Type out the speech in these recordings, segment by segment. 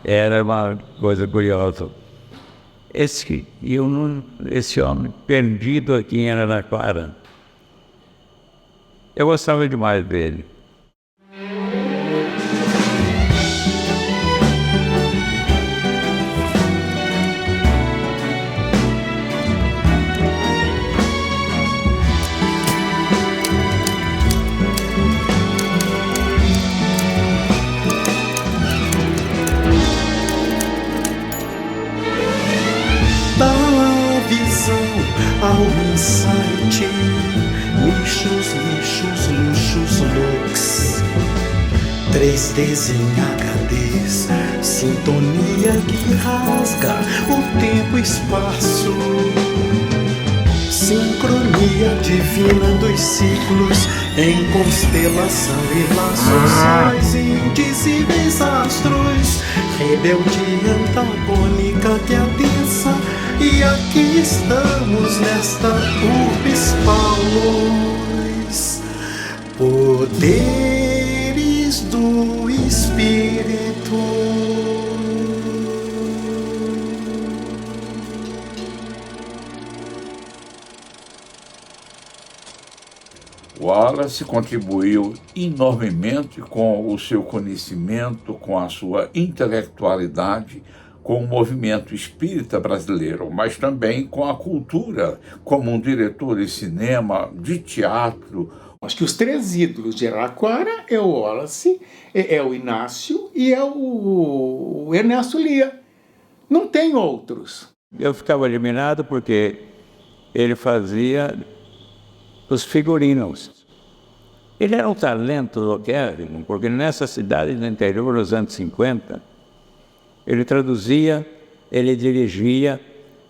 Era uma coisa curiosa. Esse homem perdido aqui em Araraquara, eu gostava demais dele. Ao insight, lixos, luxos, looks, 3Ds em HDs, sintonia que rasga o tempo e espaço, sincronia divina dos ciclos em constelação e laços indizíveis astros, rebeldia antagônica que adensa. E aqui estamos nesta urbis paulus, poderes do Espírito. Wallace contribuiu enormemente com o seu conhecimento, com a sua intelectualidade, com o movimento espírita brasileiro, mas também com a cultura, como um diretor de cinema, de teatro. Acho que os 3 ídolos de Araraquara é o Wallace, é o Inácio e é o Ernesto Lia. Não tem outros. Eu ficava admirado porque ele fazia os figurinos. Ele era um talento loquérrimo, porque nessa cidade do interior, nos anos 50, ele traduzia, ele dirigia,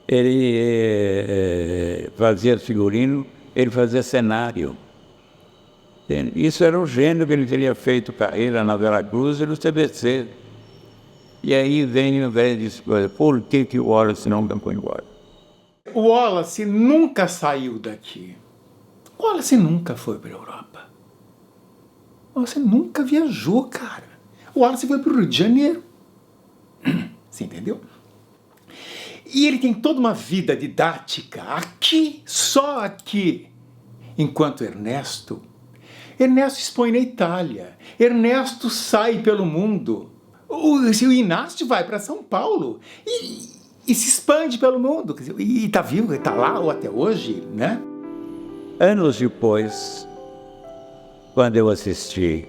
ele fazia figurino, ele fazia cenário. Isso era um gênero que ele teria feito carreira na Veracruz e no TBC. E aí vem o velho e diz, por que o Wallace não foi embora? O Wallace nunca saiu daqui. O Wallace nunca foi para a Europa. O Wallace nunca viajou, cara. O Wallace foi para o Rio de Janeiro. Você entendeu? E ele tem toda uma vida didática aqui, só aqui. Enquanto Ernesto expõe na Itália. Ernesto sai pelo mundo. O Inácio vai para São Paulo e se expande pelo mundo. E está vivo, está lá ou até hoje, né? Anos depois, quando eu assisti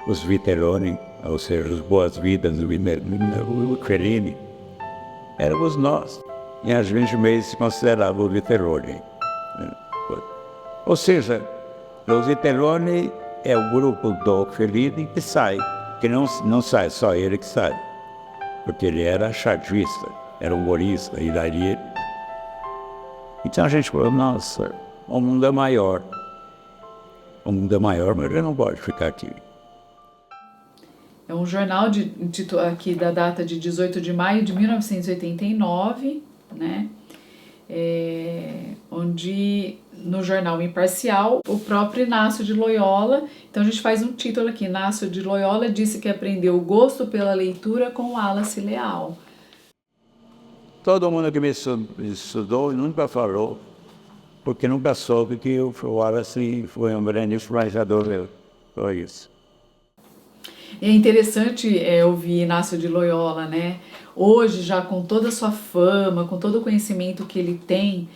os Vitelloni, ou seja, os Boas-Vidas do Fellini, éramos nós. E a gente meio se considerava o Vitelloni. Ou seja, os Vitelloni é o grupo do Fellini que sai, que não sai só ele que sai, porque ele era chartista, era humorista, e daí... Então a gente falou, nossa, o mundo é maior. O mundo é maior, mas ele não pode ficar aqui. É um jornal aqui da data de 18 de maio de 1989, né? Onde no jornal Imparcial, o próprio Inácio de Loyola, então a gente faz um título aqui, Inácio de Loyola disse que aprendeu o gosto pela leitura com Wallace Leal. Todo mundo que me estudou nunca falou, porque nunca soube que o Wallace foi um grande influenciador. Foi isso. É interessante ouvir Inácio de Loyola, né? Hoje, já com toda a sua fama, com todo o conhecimento que ele tem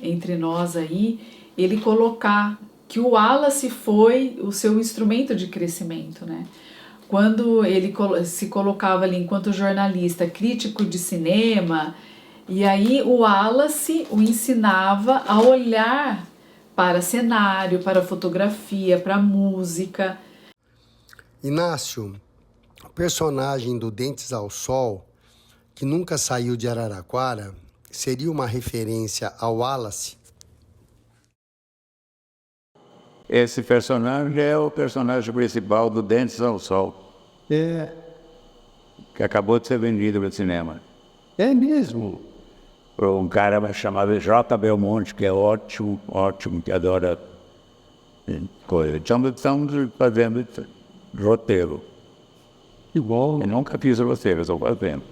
entre nós aí, ele colocar que o Wallace foi o seu instrumento de crescimento, né? Quando ele se colocava ali enquanto jornalista, crítico de cinema, e aí o Wallace o ensinava a olhar para cenário, para fotografia, para música. Inácio, o personagem do Dentes ao Sol, que nunca saiu de Araraquara, seria uma referência ao Wallace? Esse personagem é o personagem principal do Dentes ao Sol. Que acabou de ser vendido para o cinema. É mesmo. Por um cara chamado J. Belmonte, que é ótimo, que adora coisa. Estamos fazendo roteiro. Que bom. Eu nunca fiz a você, eu estou fazendo.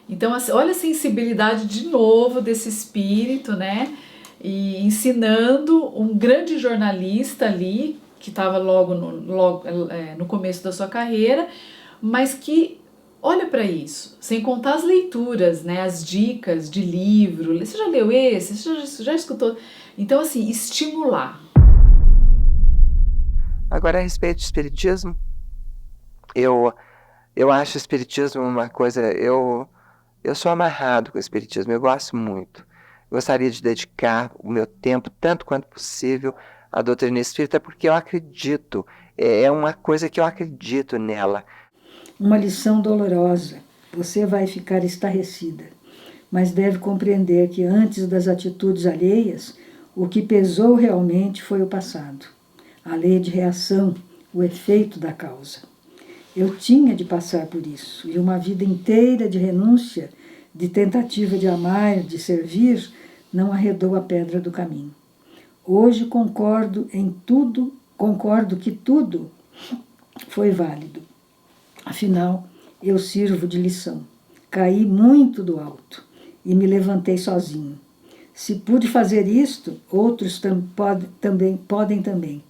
Então, assim, olha a sensibilidade de novo desse espírito, né? E ensinando um grande jornalista ali, que estava logo no começo da sua carreira, mas que olha para isso, sem contar as leituras, né? As dicas de livro. Você já leu esse? Você já escutou? Então, assim, estimular. Agora, a respeito do espiritismo, eu acho o espiritismo uma coisa... Eu sou amarrado com o espiritismo, eu gosto muito. Gostaria de dedicar o meu tempo, tanto quanto possível, à doutrina espírita, porque eu acredito, é uma coisa que eu acredito nela. Uma lição dolorosa, você vai ficar estarrecida, mas deve compreender que antes das atitudes alheias, o que pesou realmente foi o passado. A lei de reação, o efeito da causa. Eu tinha de passar por isso, e uma vida inteira de renúncia, de tentativa de amar, de servir, não arredou a pedra do caminho. Hoje concordo que tudo foi válido. Afinal, eu sirvo de lição. Caí muito do alto e me levantei sozinho. Se pude fazer isto, outros podem também.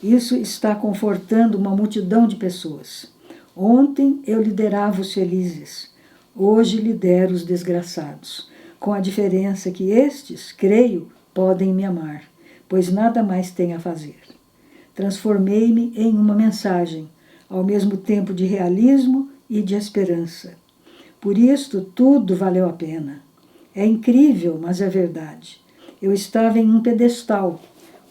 Isso está confortando uma multidão de pessoas. Ontem eu liderava os felizes, hoje lidero os desgraçados, com a diferença que estes, creio, podem me amar, pois nada mais tenho a fazer. Transformei-me em uma mensagem, ao mesmo tempo de realismo e de esperança. Por isto tudo valeu a pena. É incrível, mas é verdade. Eu estava em um pedestal,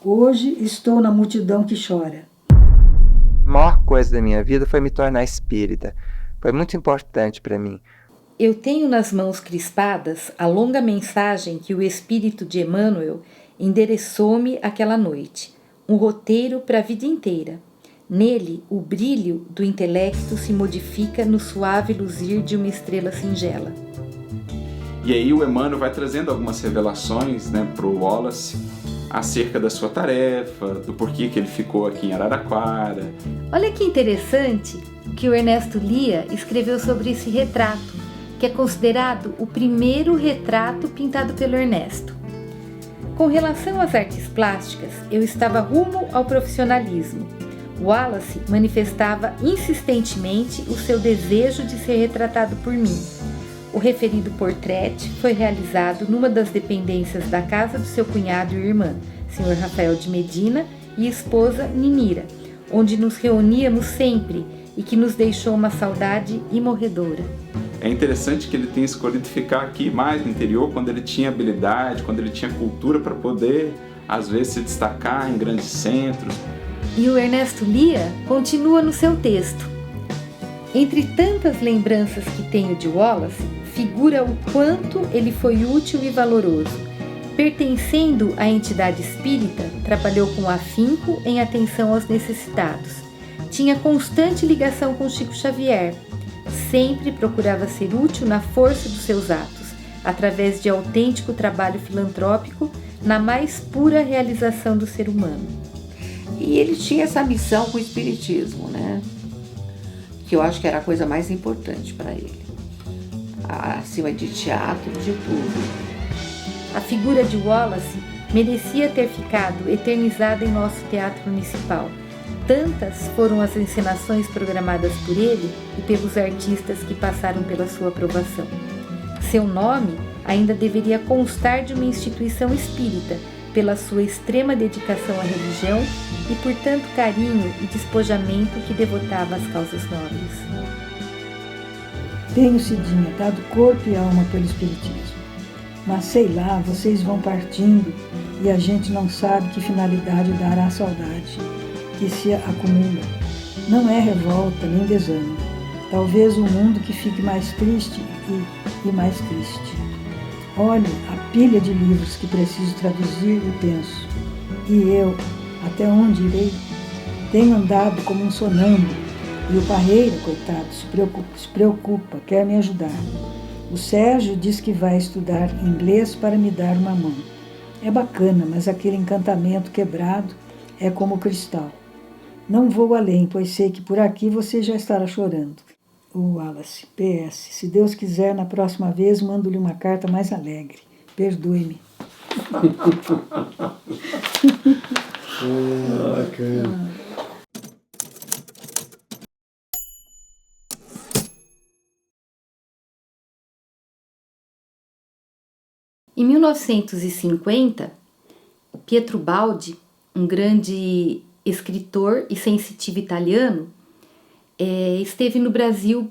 hoje estou na multidão que chora. A maior coisa da minha vida foi me tornar espírita. Foi muito importante para mim. Eu tenho nas mãos crispadas a longa mensagem que o espírito de Emmanuel endereçou-me aquela noite. Um roteiro para a vida inteira. Nele, o brilho do intelecto se modifica no suave luzir de uma estrela singela. E aí o Emmanuel vai trazendo algumas revelações, né, para o Wallace, acerca da sua tarefa, do porquê que ele ficou aqui em Araraquara. Olha que interessante que o Ernesto Lia escreveu sobre esse retrato, que é considerado o primeiro retrato pintado pelo Ernesto. Com relação às artes plásticas, eu estava rumo ao profissionalismo. Wallace manifestava insistentemente o seu desejo de ser retratado por mim. O referido portrait foi realizado numa das dependências da casa do seu cunhado e irmã, Sr. Rafael de Medina, e esposa Ninira, onde nos reuníamos sempre e que nos deixou uma saudade imorredora. É interessante que ele tenha escolhido ficar aqui mais no interior, quando ele tinha habilidade, quando ele tinha cultura para poder, às vezes, se destacar em grandes centros. E o Ernesto Lia continua no seu texto. Entre tantas lembranças que tenho de Wallace, figura o quanto ele foi útil e valoroso. Pertencendo à entidade espírita, trabalhou com afinco em atenção aos necessitados. Tinha constante ligação com Chico Xavier. Sempre procurava ser útil na força dos seus atos, através de autêntico trabalho filantrópico, na mais pura realização do ser humano. E ele tinha essa missão com o espiritismo, né? Que eu acho que era a coisa mais importante para ele. Acima de teatro, de tudo. A figura de Wallace merecia ter ficado eternizada em nosso teatro municipal. Tantas foram as encenações programadas por ele e pelos artistas que passaram pela sua aprovação. Seu nome ainda deveria constar de uma instituição espírita, pela sua extrema dedicação à religião e por tanto carinho e despojamento que devotava às causas nobres. Tenho, Cidinha, dado corpo e alma pelo espiritismo. Mas sei lá, vocês vão partindo e a gente não sabe que finalidade dará a saudade que se acumula. Não é revolta nem desânimo. Talvez um mundo que fique mais triste e mais triste. Olhe a pilha de livros que preciso traduzir e penso. E eu, até onde irei? Tenho andado como um sonâmbulo e o Parreira, coitado, se preocupa, quer me ajudar. O Sérgio diz que vai estudar inglês para me dar uma mão. É bacana, mas aquele encantamento quebrado é como cristal. Não vou além, pois sei que por aqui você já estará chorando. O Wallace, PS, se Deus quiser, na próxima vez mando-lhe uma carta mais alegre. Perdoe-me. Bacana. Em 1950, Pietro Baldi, um grande escritor e sensitivo italiano, esteve no Brasil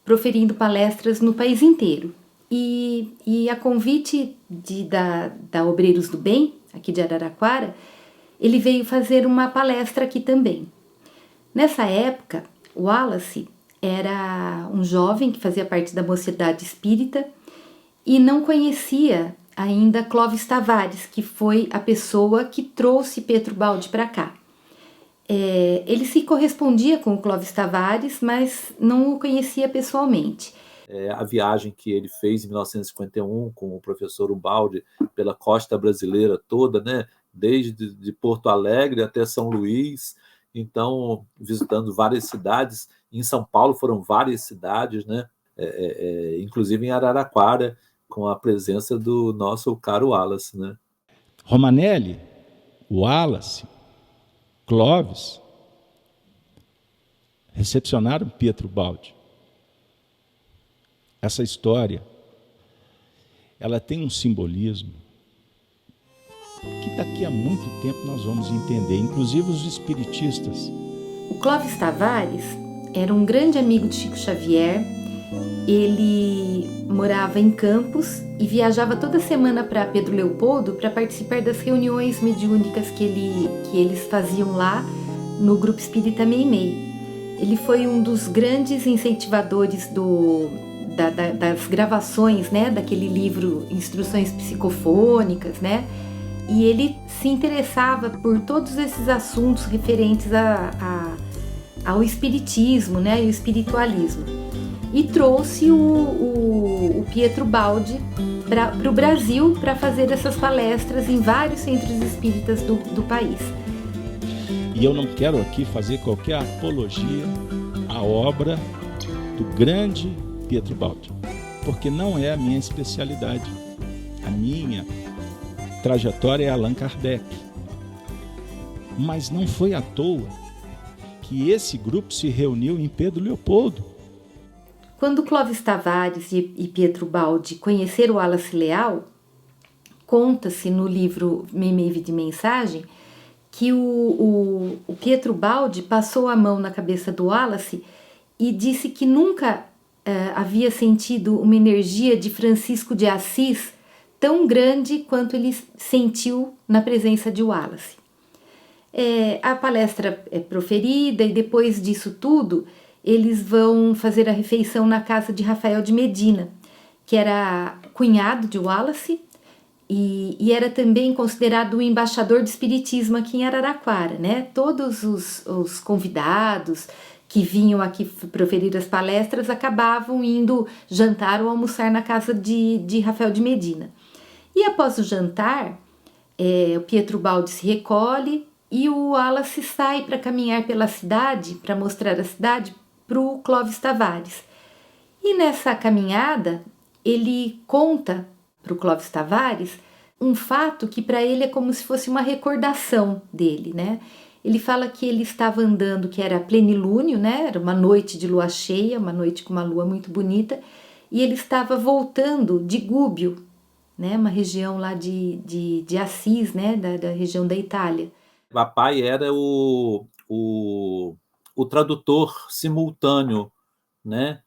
proferindo palestras no país inteiro. E a convite da Obreiros do Bem, aqui de Araraquara, ele veio fazer uma palestra aqui também. Nessa época, o Wallace era um jovem que fazia parte da Mocidade Espírita e não conhecia ainda Clóvis Tavares, que foi a pessoa que trouxe Pietro Baldi para cá. Ele se correspondia com o Clóvis Tavares, mas não o conhecia pessoalmente. A viagem que ele fez em 1951 com o professor Ubaldi pela costa brasileira toda, né? Desde de Porto Alegre até São Luís, então visitando várias cidades. Em São Paulo foram várias cidades, né? Inclusive em Araraquara, com a presença do nosso caro Wallace, né? Romanelli, Wallace, Clóvis recepcionaram Pietro Baldi. Essa história, ela tem um simbolismo que daqui a muito tempo nós vamos entender, inclusive os espiritistas. O Clóvis Tavares era um grande amigo de Chico Xavier. Ele morava em Campos e viajava toda semana para Pedro Leopoldo para participar das reuniões mediúnicas que eles faziam lá no Grupo Espírita Meimei. Ele foi um dos grandes incentivadores das gravações, né, daquele livro Instruções Psicofônicas, né? E ele se interessava por todos esses assuntos referentes ao espiritismo, né, e o espiritualismo. E trouxe o Pietro Baldi para o Brasil para fazer essas palestras em vários centros espíritas do país. E eu não quero aqui fazer qualquer apologia à obra do grande Pietro Baldi, porque não é a minha especialidade. A minha trajetória é Allan Kardec. Mas não foi à toa que esse grupo se reuniu em Pedro Leopoldo. Quando Clóvis Tavares e Pietro Baldi conheceram o Wallace Leal, conta-se no livro Meimei Vida e Mensagem que o Pietro Baldi passou a mão na cabeça do Wallace e disse que nunca havia sentido uma energia de Francisco de Assis tão grande quanto ele sentiu na presença de Wallace. A palestra é proferida e depois disso tudo, eles vão fazer a refeição na casa de Rafael de Medina, que era cunhado de Wallace e era também considerado o embaixador do espiritismo aqui em Araraquara, né? Todos os convidados que vinham aqui proferir as palestras acabavam indo jantar ou almoçar na casa de Rafael de Medina. E após o jantar, o Pietro Baldi se recolhe e o Wallace sai para caminhar pela cidade, para mostrar a cidade para o Clóvis Tavares. E nessa caminhada, ele conta para o Clóvis Tavares um fato que para ele é como se fosse uma recordação dele, né? Ele fala que ele estava andando, que era plenilúnio, né? Era uma noite de lua cheia, uma noite com uma lua muito bonita, e ele estava voltando de Gúbio, né? Uma região lá de Assis, né? Da região da Itália. Papai era o tradutor simultâneo, né?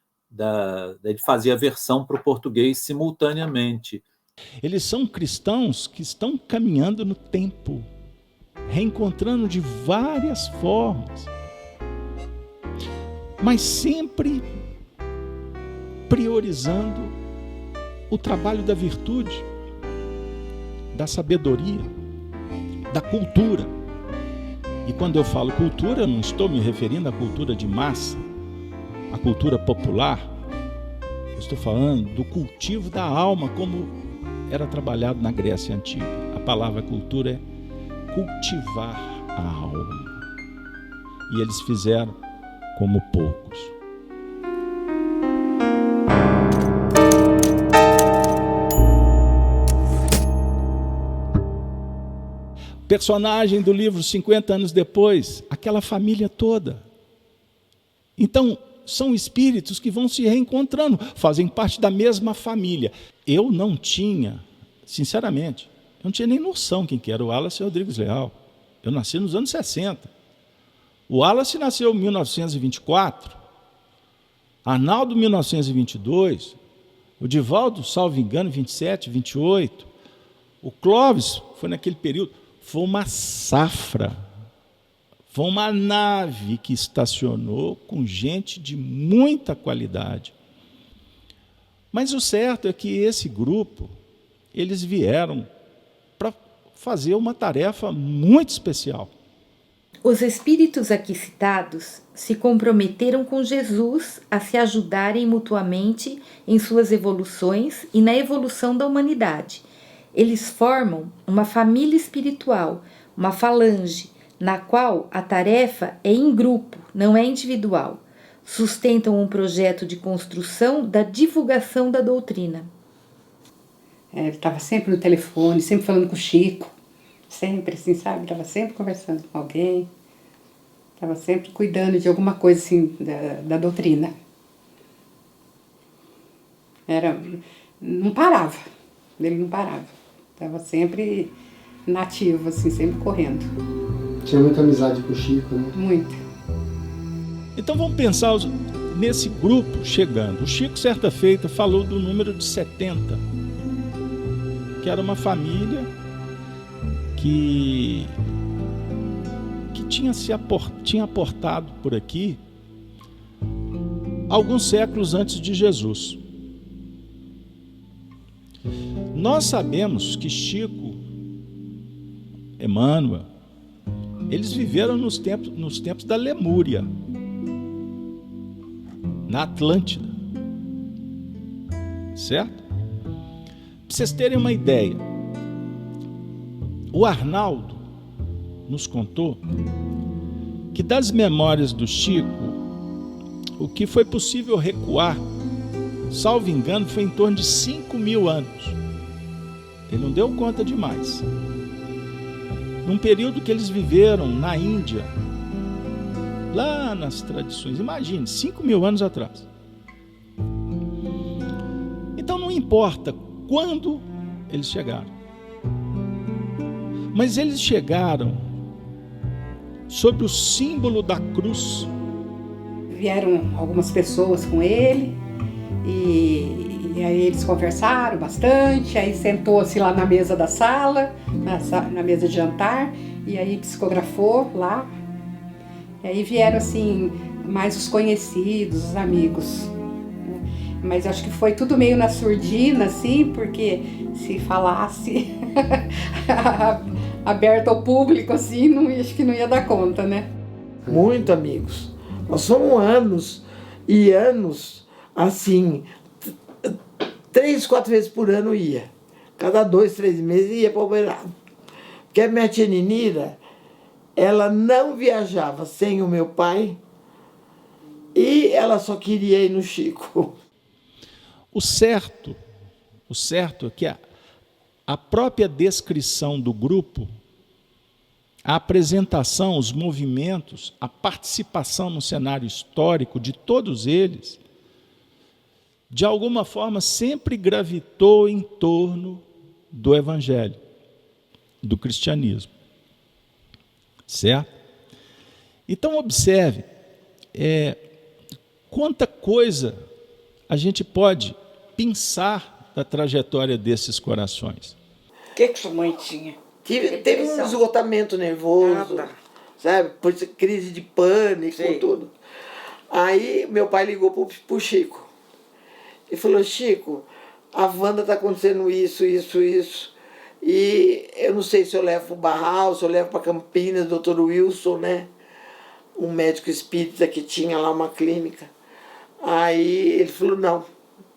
Ele fazia a versão para o português simultaneamente. Eles são cristãos que estão caminhando no tempo, reencontrando de várias formas, mas sempre priorizando o trabalho da virtude, da sabedoria, da cultura. E quando eu falo cultura, eu não estou me referindo à cultura de massa, à cultura popular. Eu estou falando do cultivo da alma, como era trabalhado na Grécia Antiga. A palavra cultura é cultivar a alma. E eles fizeram como poucos. personagem do livro 50 anos depois, aquela família toda. Então, são espíritos que vão se reencontrando, fazem parte da mesma família. Eu não tinha, sinceramente, eu não tinha nem noção quem que era o Wallace Rodrigues Leal. Eu nasci nos anos 60. O Wallace nasceu em 1924, Arnaldo 1922, o Divaldo, salvo engano, 27, 28, o Clóvis foi naquele período. Foi uma safra, foi uma nave que estacionou com gente de muita qualidade. Mas o certo é que esse grupo, eles vieram para fazer uma tarefa muito especial. Os espíritos aqui citados se comprometeram com Jesus a se ajudarem mutuamente em suas evoluções e na evolução da humanidade. Eles formam uma família espiritual, uma falange, na qual a tarefa é em grupo, não é individual. Sustentam um projeto de construção da divulgação da doutrina. Ele estava sempre no telefone, sempre falando com o Chico. Sempre, assim, sabe? Estava sempre conversando com alguém. Estava sempre cuidando de alguma coisa, assim, da doutrina. Não parava. Ele não parava. Estava sempre nativo, assim, sempre correndo. Tinha muita amizade com o Chico, né? Muito. Então vamos pensar nesse grupo chegando. O Chico, certa feita, falou do número de 70, que era uma família que tinha aportado por aqui alguns séculos antes de Jesus. Nós sabemos que Chico, Emmanuel, eles viveram nos tempos da Lemúria, na Atlântida. Certo? Para vocês terem uma ideia, o Arnaldo nos contou que das memórias do Chico, o que foi possível recuar, salvo engano, foi em torno de 5.000 anos. Ele não deu conta de mais. Num período que eles viveram na Índia, lá nas tradições, imagine, 5.000 anos atrás. Então não importa quando eles chegaram, mas eles chegaram sob o símbolo da cruz. Vieram algumas pessoas com ele e aí eles conversaram bastante, aí sentou-se lá na mesa da sala, na mesa de jantar, e aí psicografou lá. E aí vieram assim, mais os conhecidos, os amigos. Mas acho que foi tudo meio na surdina, assim, porque se falasse aberto ao público, assim, acho que não ia dar conta, né? Muito amigos. Nós fomos anos e anos, assim, 3, 4 vezes por ano ia. Cada 2, 3 meses ia para o Uberaba. Porque a minha tia Ninira, ela não viajava sem o meu pai e ela só queria ir no Chico. O certo é que a própria descrição do grupo, a apresentação, os movimentos, a participação no cenário histórico de todos eles, de alguma forma sempre gravitou em torno do Evangelho, do cristianismo. Certo? Então observe quanta coisa a gente pode pensar da trajetória desses corações. O que sua mãe tinha? Teve um esgotamento nervoso, sabe? Por crise de pânico, tudo. Aí meu pai ligou pro Chico e falou: Chico, a Wanda tá acontecendo isso. E eu não sei se eu levo para o Barral, se eu levo para Campinas, Dr. Wilson, né? Um médico espírita que tinha lá uma clínica. Aí ele falou: não,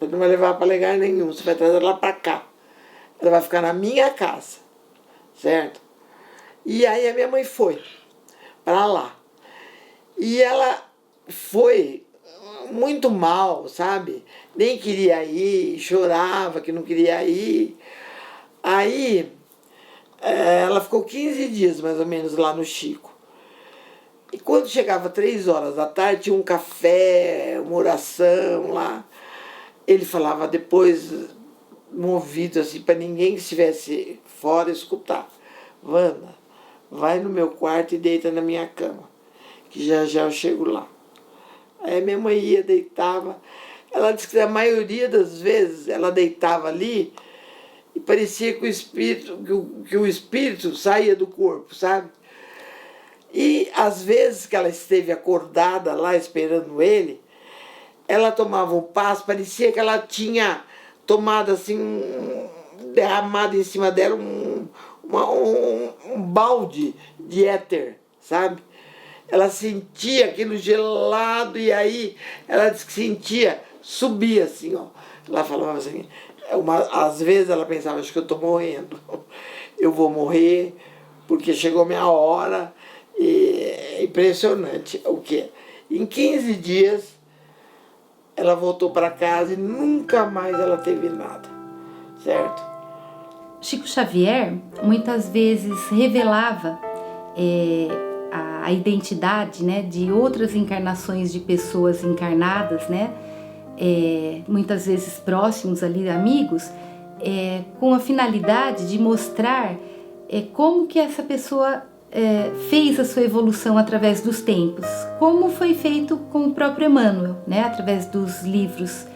você não vai levar para lugar nenhum, você vai trazer ela para cá. Ela vai ficar na minha casa, certo? E aí a minha mãe foi para lá. E ela foi muito mal, sabe? Nem queria ir, chorava que não queria ir. Aí Ela ficou 15 dias, mais ou menos, lá no Chico. E quando chegava 3 horas da tarde, tinha um café, uma oração lá. Ele falava depois, no ouvido, assim, para ninguém que estivesse fora escutar. Wanda, vai no meu quarto e deita na minha cama, que já já eu chego lá. Aí minha mãe ia, deitava. Ela disse que a maioria das vezes ela deitava ali e parecia que o espírito saía do corpo, sabe? E às vezes que ela esteve acordada lá esperando ele, ela tomava um passo, parecia que ela tinha tomado assim, derramado em cima dela um balde de éter, sabe? Ela sentia aquilo gelado e aí ela disse que sentia, subia assim, ó. Ela falava assim, às vezes ela pensava, acho que eu estou morrendo, eu vou morrer porque chegou minha hora. E é impressionante o que em 15 dias ela voltou para casa e nunca mais ela teve nada, certo? Chico Xavier muitas vezes revelava a identidade, né, de outras encarnações de pessoas encarnadas, né, muitas vezes próximos ali, amigos, com a finalidade de mostrar como que essa pessoa fez a sua evolução através dos tempos, como foi feito com o próprio Emmanuel, né, através dos livros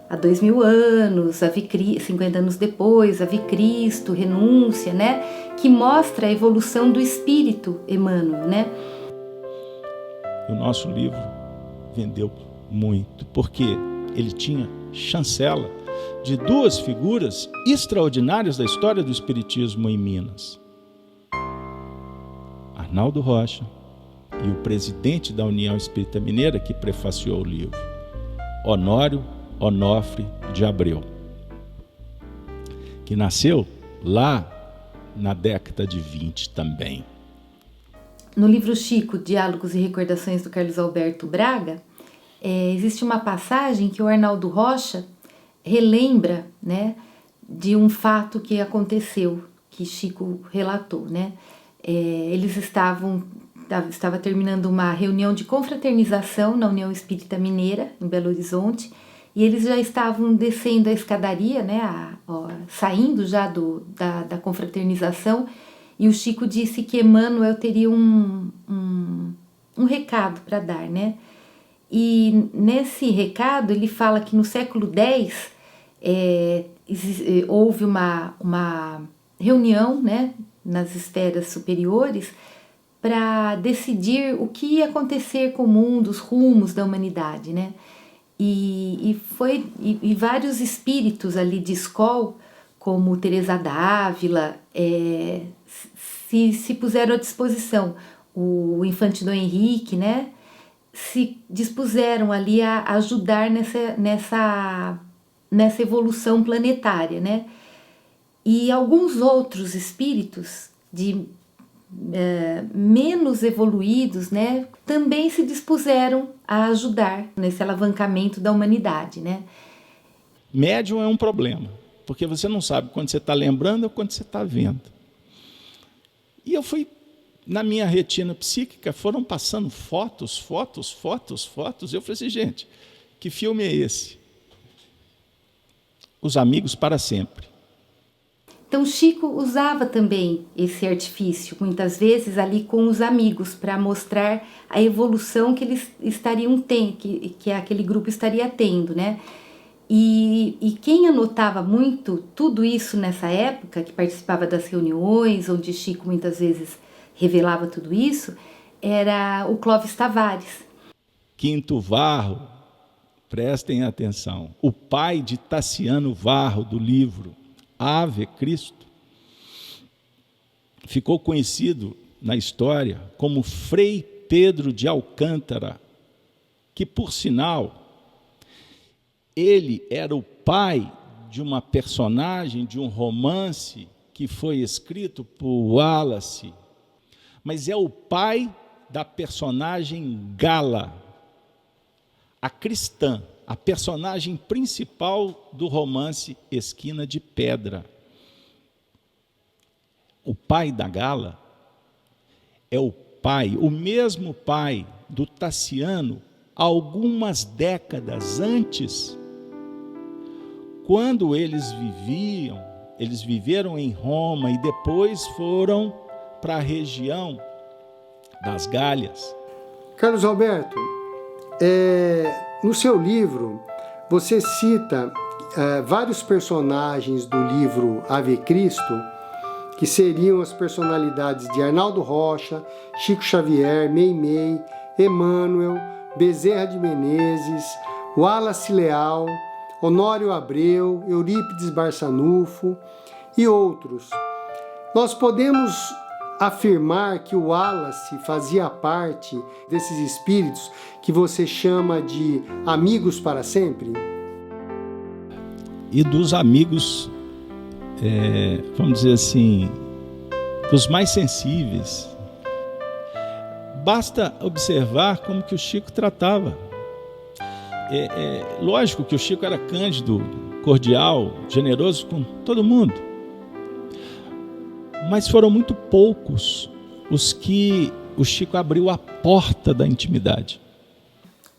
há 2000 anos, 50 anos depois, Ave Cristo, Renúncia, né, que mostra a evolução do espírito Emmanuel, né? O nosso livro vendeu muito, porque ele tinha chancela de 2 figuras extraordinárias da história do espiritismo em Minas. Arnaldo Rocha e o presidente da União Espírita Mineira que prefaciou o livro, Honório Onofre de Abreu, que nasceu lá na década de 20 também. No livro Chico, Diálogos e Recordações do Carlos Alberto Braga, existe uma passagem que o Arnaldo Rocha relembra, né, de um fato que aconteceu, que Chico relatou, né? Eles estava terminando uma reunião de confraternização na União Espírita Mineira, em Belo Horizonte, e eles já estavam descendo a escadaria, né, saindo já da confraternização, e o Chico disse que Emmanuel teria um recado para dar, né? E nesse recado ele fala que no século X houve uma reunião, né, nas esferas superiores para decidir o que ia acontecer com o mundo, os rumos da humanidade, né? E vários espíritos ali de escola, como Teresa d'Ávila, se puseram à disposição. O infante Dom Henrique, né, se dispuseram ali a ajudar nessa evolução planetária, né? E alguns outros espíritos menos evoluídos, né, também se dispuseram a ajudar nesse alavancamento da humanidade, né? Médium é um problema, porque você não sabe quando você está lembrando ou quando você está vendo. E eu fui, na minha retina psíquica, foram passando fotos. Eu falei assim, gente, que filme é esse? Os Amigos para Sempre. Então Chico usava também esse artifício, muitas vezes ali com os amigos, para mostrar a evolução que eles estariam tendo, que aquele grupo estaria tendo, né? E quem anotava muito tudo isso nessa época, que participava das reuniões, onde Chico muitas vezes revelava tudo isso, era o Clóvis Tavares. Quinto Varro, prestem atenção, o pai de Tassiano Varro, do livro Ave Cristo, ficou conhecido na história como Frei Pedro de Alcântara, que, por sinal, ele era o pai de uma personagem de um romance que foi escrito por Wallace, mas é o pai da personagem Gala, a cristã, a personagem principal do romance Esquina de Pedra. o pai da Gala, é o pai, o mesmo pai do Tassiano, algumas décadas antes, quando eles viveram em Roma e depois foram para a região das Gálias. Carlos Alberto, no seu livro, você cita vários personagens do livro Ave Cristo, que seriam as personalidades de Arnaldo Rocha, Chico Xavier, Meimei, Emmanuel, Bezerra de Menezes, Wallace Leal, Honório Abreu, Eurípides Barçanufo e outros. Nós podemos afirmar que o Wallace fazia parte desses espíritos que você chama de amigos para sempre? E dos amigos, vamos dizer assim, dos mais sensíveis. Basta observar como que o Chico tratava. Lógico que o Chico era cândido, cordial, generoso com todo mundo. Mas foram muito poucos os que o Chico abriu a porta da intimidade.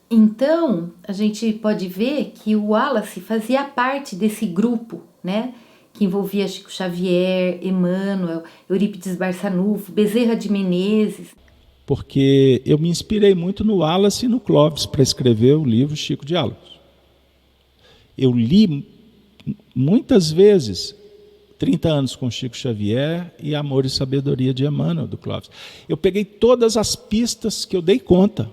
Então, a gente pode ver que o Wallace fazia parte desse grupo, né? Que envolvia Chico Xavier, Emmanuel, Eurípides Barçanufo, Bezerra de Menezes. Porque eu me inspirei muito no Wallace e no Clóvis para escrever o livro Chico Diálogos. Eu li muitas vezes 30 anos com Chico Xavier e Amor e Sabedoria de Emmanuel, do Clóvis. Eu peguei todas as pistas que eu dei conta.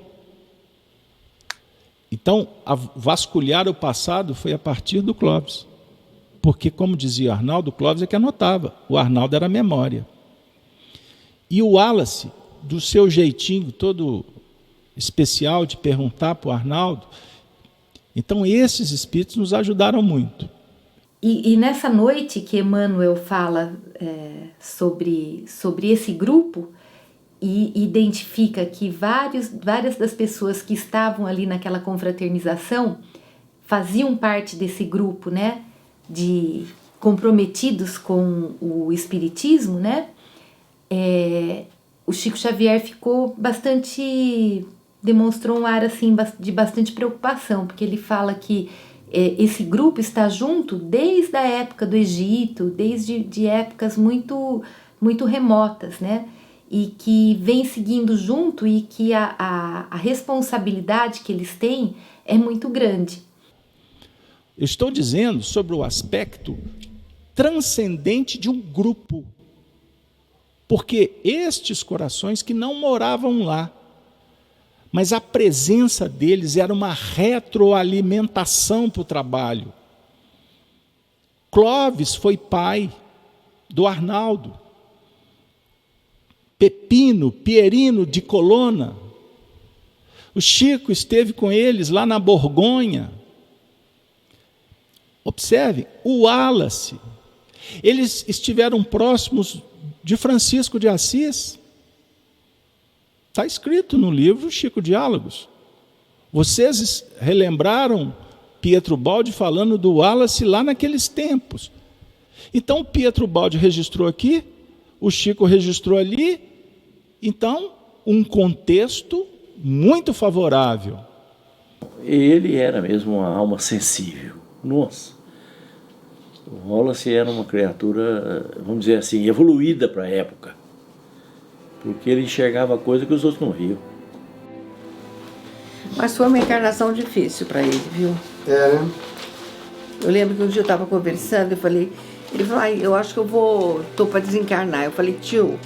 Então, vasculhar o passado foi a partir do Clóvis. Porque, como dizia Arnaldo, o Clóvis é que anotava. O Arnaldo era a memória. E o Wallace, do seu jeitinho todo especial de perguntar para o Arnaldo, então esses espíritos nos ajudaram muito. E nessa noite que Emmanuel fala sobre esse grupo e identifica que várias das pessoas que estavam ali naquela confraternização faziam parte desse grupo, né, de comprometidos com o espiritismo, né, o Chico Xavier demonstrou um ar assim de bastante preocupação, porque ele fala que esse grupo está junto desde a época do Egito, desde épocas muito, muito remotas, né? E que vem seguindo junto e que a responsabilidade que eles têm é muito grande. Eu estou dizendo sobre o aspecto transcendente de um grupo. Porque estes corações que não moravam lá, mas a presença deles era uma retroalimentação para o trabalho. Clóvis foi pai do Arnaldo. Pepino, Pierino de Colonna. O Chico esteve com eles lá na Borgonha. Observe, o Wallace. Eles estiveram próximos de Francisco de Assis. Está escrito no livro Chico Diálogos. Vocês relembraram Pietro Baldi falando do Wallace lá naqueles tempos. Então, Pietro Baldi registrou aqui, o Chico registrou ali. Então, um contexto muito favorável. Ele era mesmo uma alma sensível. Nossa! O Wallace era uma criatura, vamos dizer assim, evoluída para a época. Porque ele enxergava coisa que os outros não viam. Mas foi uma encarnação difícil para ele, viu? Né? Eu lembro que um dia eu estava conversando, ele falou, eu acho que estou para desencarnar. Eu falei, tio,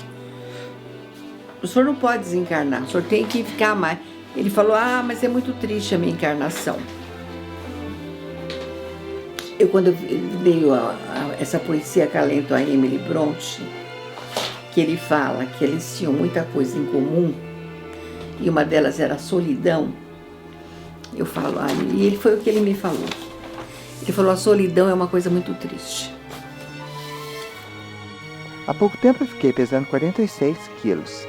o senhor não pode desencarnar, o senhor tem que ficar mais. Ele falou, mas é muito triste a minha encarnação. Quando veio essa poesia Acalento a Emily Bronte, que ele fala que eles tinham muita coisa em comum, e uma delas era a solidão, eu falo, e ele foi o que ele me falou. Ele falou, a solidão é uma coisa muito triste. Há pouco tempo eu fiquei pesando 46 quilos.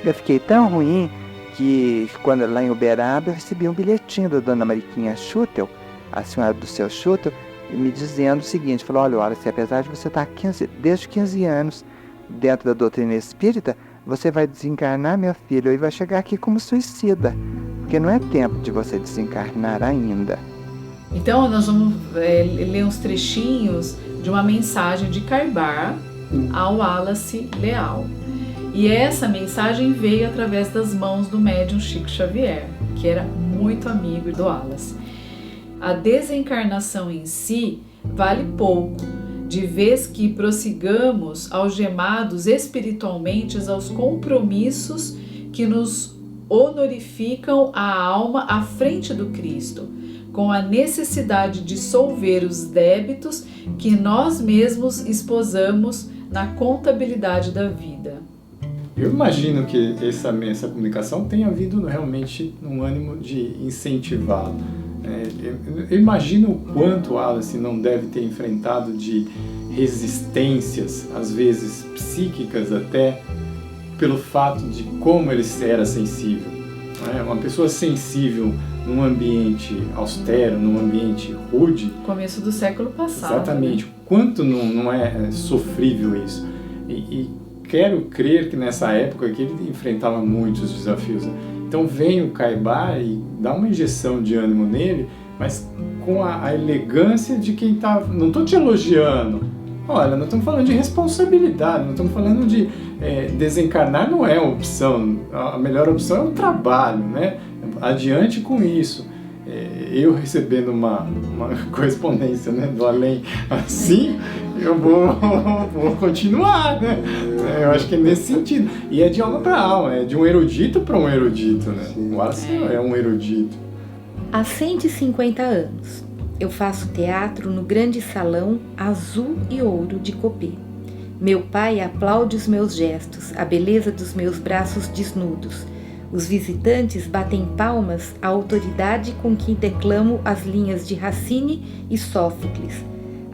Eu fiquei tão ruim que, quando lá em Uberaba, eu recebi um bilhetinho da dona Mariquinha Schutel, a senhora do seu Schutel, me dizendo o seguinte, falou, olha, Wallace, apesar de você estar desde 15 anos dentro da doutrina espírita, você vai desencarnar, meu filho, e vai chegar aqui como suicida, porque não é tempo de você desencarnar ainda. Então, nós vamos ler uns trechinhos de uma mensagem de Caibar ao Wallace Leal. E essa mensagem veio através das mãos do médium Chico Xavier, que era muito amigo do Wallace. A desencarnação em si vale pouco, de vez que prossigamos algemados espiritualmente aos compromissos que nos honorificam a alma à frente do Cristo, com a necessidade de solver os débitos que nós mesmos esposamos na contabilidade da vida. Eu imagino que essa comunicação tenha havido realmente um ânimo de incentivá-lo. Eu imagino o quanto o Wallace não deve ter enfrentado de resistências, às vezes psíquicas até, pelo fato de como ele era sensível. Uma pessoa sensível num ambiente austero, num ambiente rude. Começo do século passado. Exatamente. Né? Quanto não é sofrível isso. E quero crer que nessa época que ele enfrentava muitos desafios. Então vem o Caibar e dá uma injeção de ânimo nele, mas com a elegância de quem está... Não estou te elogiando. Olha, nós estamos falando de responsabilidade, nós estamos falando de desencarnar não é uma opção. A melhor opção é o trabalho, né? Adiante com isso. Eu recebendo uma correspondência, né, do além assim, eu vou continuar, né? Eu acho que é nesse sentido. E é de alma para alma, é de um erudito para um erudito, né? O Wallace é um erudito. Há 150 anos, eu faço teatro no grande salão azul e ouro de Copê. Meu pai aplaude os meus gestos, a beleza dos meus braços desnudos. Os visitantes batem palmas à autoridade com que declamo as linhas de Racine e Sófocles.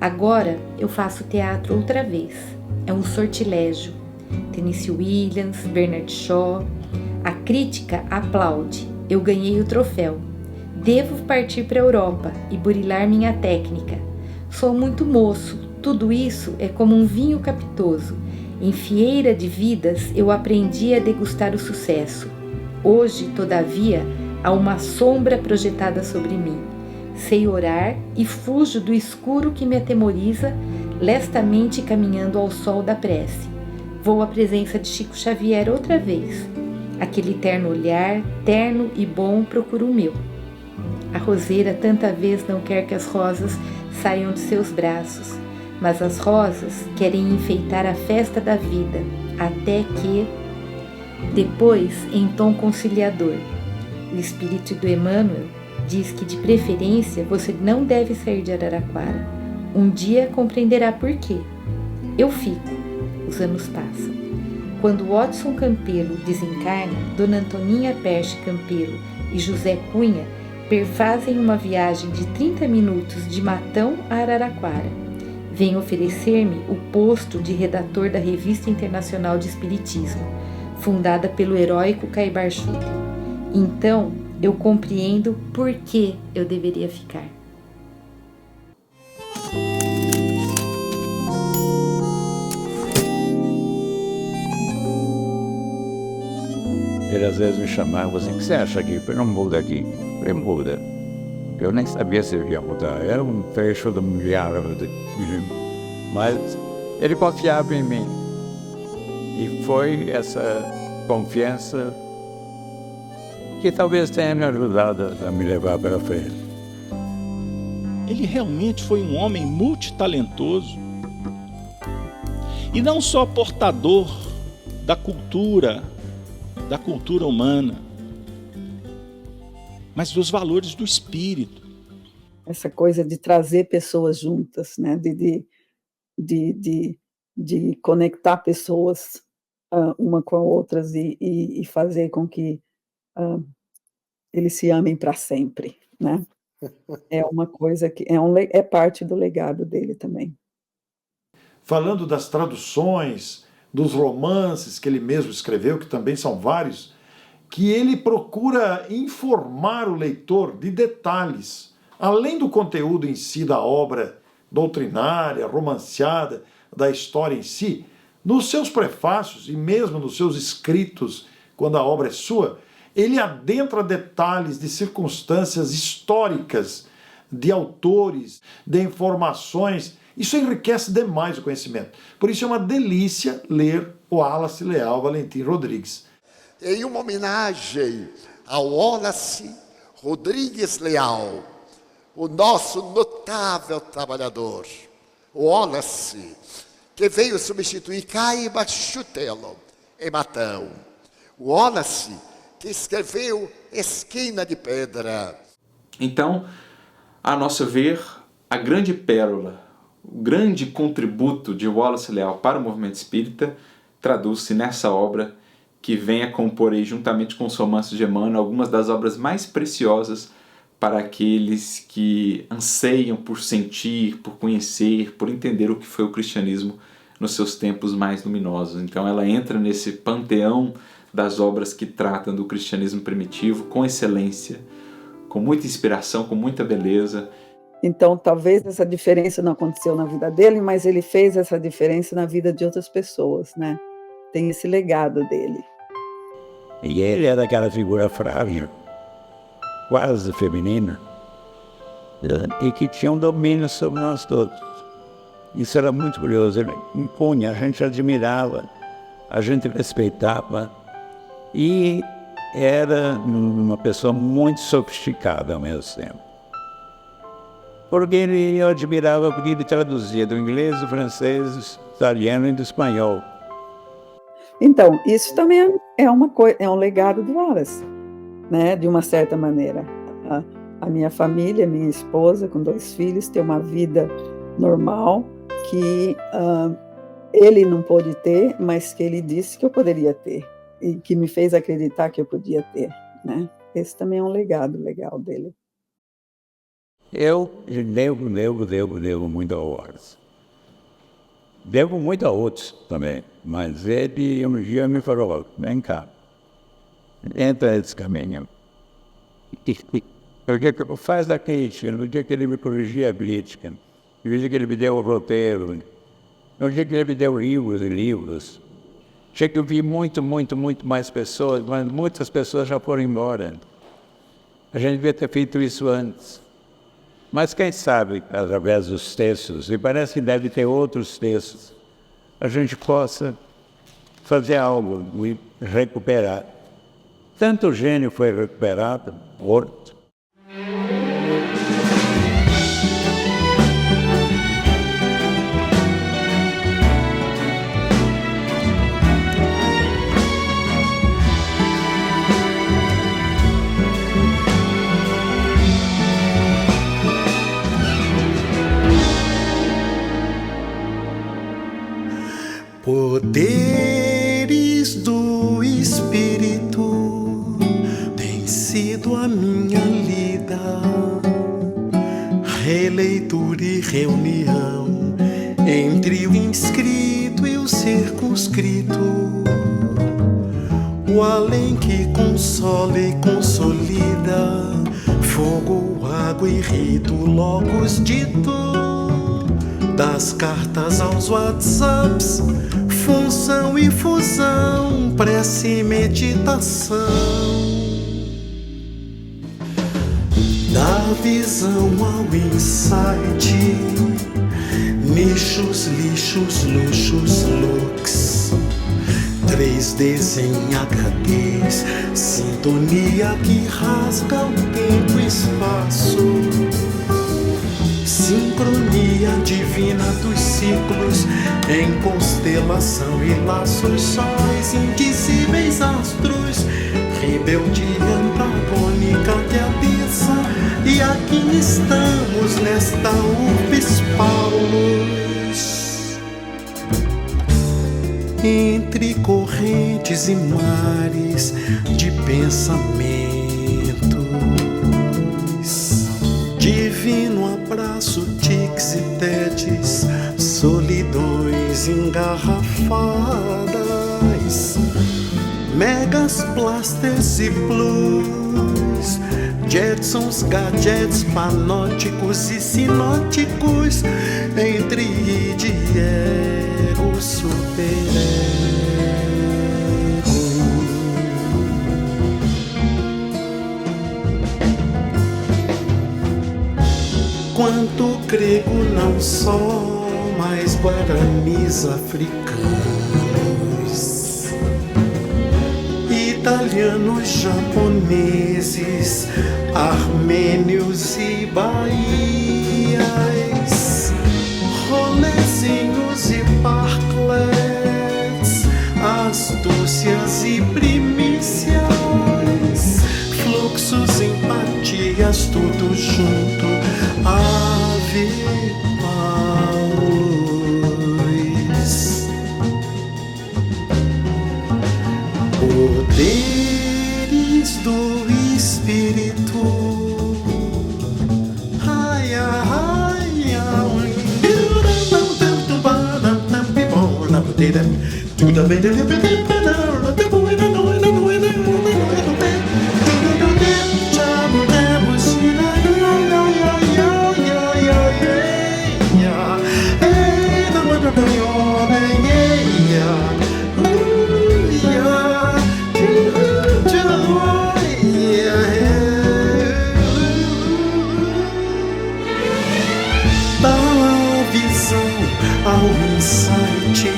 Agora eu faço teatro outra vez. É um sortilégio. Tennessee Williams, Bernard Shaw. A crítica aplaude. Eu ganhei o troféu. Devo partir para a Europa e burilar minha técnica. Sou muito moço. Tudo isso é como um vinho capitoso. Em fieira de vidas eu aprendi a degustar o sucesso. Hoje, todavia, há uma sombra projetada sobre mim. Sei orar e fujo do escuro que me atemoriza, lestamente caminhando ao sol da prece. Vou à presença de Chico Xavier outra vez. Aquele terno olhar, terno e bom, procuro o meu. A roseira tanta vez não quer que as rosas saiam de seus braços, mas as rosas querem enfeitar a festa da vida, até que... Depois, em tom conciliador, o espírito do Emmanuel diz que de preferência você não deve sair de Araraquara. Um dia compreenderá por quê. Eu fico. Os anos passam. Quando Watson Campelo desencarna, Dona Antoninha Perche Campelo e José Cunha perfazem uma viagem de 30 minutos de Matão a Araraquara. Vem oferecer-me o posto de redator da Revista Internacional de Espiritismo, fundada pelo heróico Caibar Schuller. Então, eu compreendo por que eu deveria ficar. Ele às vezes me chamava assim, o que você acha aqui? Eu não muda aqui. Eu muda. Eu nem sabia se ele ia mudar. Era um trecho do milhar. Mas ele confiava em mim. E foi essa confiança que talvez tenha me ajudado a me levar para frente. Ele realmente foi um homem multitalentoso. E não só portador da cultura humana, mas dos valores do espírito. Essa coisa de trazer pessoas juntas, né? de conectar pessoas uma com outras e fazer com que eles se amem para sempre, né? É uma coisa que é parte do legado dele também. Falando das traduções, dos romances que ele mesmo escreveu, que também são vários, que ele procura informar o leitor de detalhes, além do conteúdo em si da obra doutrinária, romanceada, da história em si, Nos seus prefácios e mesmo nos seus escritos, quando a obra é sua, ele adentra detalhes de circunstâncias históricas, de autores, de informações. Isso enriquece demais o conhecimento. Por isso é uma delícia ler o Wallace Leal Valentim Rodrigues. Em uma homenagem ao Wallace Rodrigues Leal, o nosso notável trabalhador, o Wallace, que veio substituir Caio Bachutelo em Matão. O Wallace, que escreveu Esquina de Pedra. Então, a nosso ver, a grande pérola, o grande contributo de Wallace Leal para o movimento espírita traduz-se nessa obra que vem a compor aí, juntamente com os romances de Emmanuel, algumas das obras mais preciosas para aqueles que anseiam por sentir, por conhecer, por entender o que foi o cristianismo nos seus tempos mais luminosos. Então ela entra nesse panteão das obras que tratam do cristianismo primitivo com excelência, com muita inspiração, com muita beleza. Então, talvez essa diferença não aconteceu na vida dele, mas ele fez essa diferença na vida de outras pessoas, né? Tem esse legado dele. E ele era aquela figura frágil, quase feminina, e que tinha um domínio sobre nós todos. Isso era muito curioso. Ele impunha, a gente admirava, a gente respeitava, e era uma pessoa muito sofisticada ao mesmo tempo. Porque eu admirava porque ele traduzia do inglês, do francês, do italiano e do espanhol. Então, isso também é um legado do Wallace, né? De uma certa maneira. A minha família, minha esposa, com 2 filhos, tem uma vida normal que ele não pôde ter, mas que ele disse que eu poderia ter e que me fez acreditar que eu podia ter, né? Esse também é um legado legal dele. Eu devo muito ao Wallace. Devo muito a outros também, mas ele um dia me falou, vem cá, entra nesse caminho. No dia que eu faço a crítica, no dia que ele me corrigia a crítica, no dia que ele me deu o roteiro, no dia que ele me deu livros e livros, tinha que eu vi muito mais pessoas, mas muitas pessoas já foram embora. A gente devia ter feito isso antes. Mas quem sabe, através dos textos, e parece que deve ter outros textos, a gente possa fazer algo e recuperar. Tanto o gênio foi recuperado, morto. Poderes do Espírito tem sido a minha lida, releitura e reunião entre o inscrito e o circunscrito, o além que consola e consolida, fogo, água e rito, logos dito, das cartas aos WhatsApps, função e fusão, prece e meditação, da visão ao insight, nichos, lixos, luxos, looks, 3Ds em HDs, sintonia que rasga o tempo e espaço, sincronia divina dos ciclos, em constelação e laços, sóis indizíveis astros, rebeldia antagônica que abissa, e aqui estamos nesta urbis Paulus, entre correntes e mares de pensamentos, divino abraço, tics e tedes, solidões engarrafadas, megas, blasters e blues, Jetsons, gadgets, panóticos e sinóticos, entre id e ego, Quanto grego não só, mas guaranis africanos, italianos, japoneses, armênios e bahias, rolezinhos e parklets, astúcias e primícias, fluxos, empatias, tudo junto. Ave Paulus, poderes do Espírito. Ai, ai, da visão ao insight,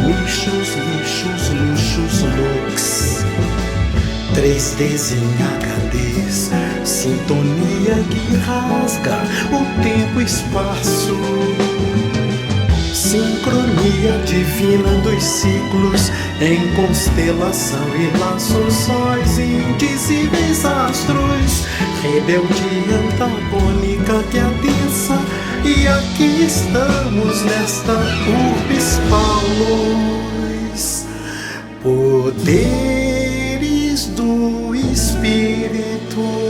lixos, luxos, looks, 3Ds em HDs, sintonia que rasga o tempo e espaço, sincronia divina dos ciclos em constelação e laços sóis indizíveis astros, rebeldia antagônica que adensa, e aqui estamos nesta urbis Paulus, poderes do Espírito.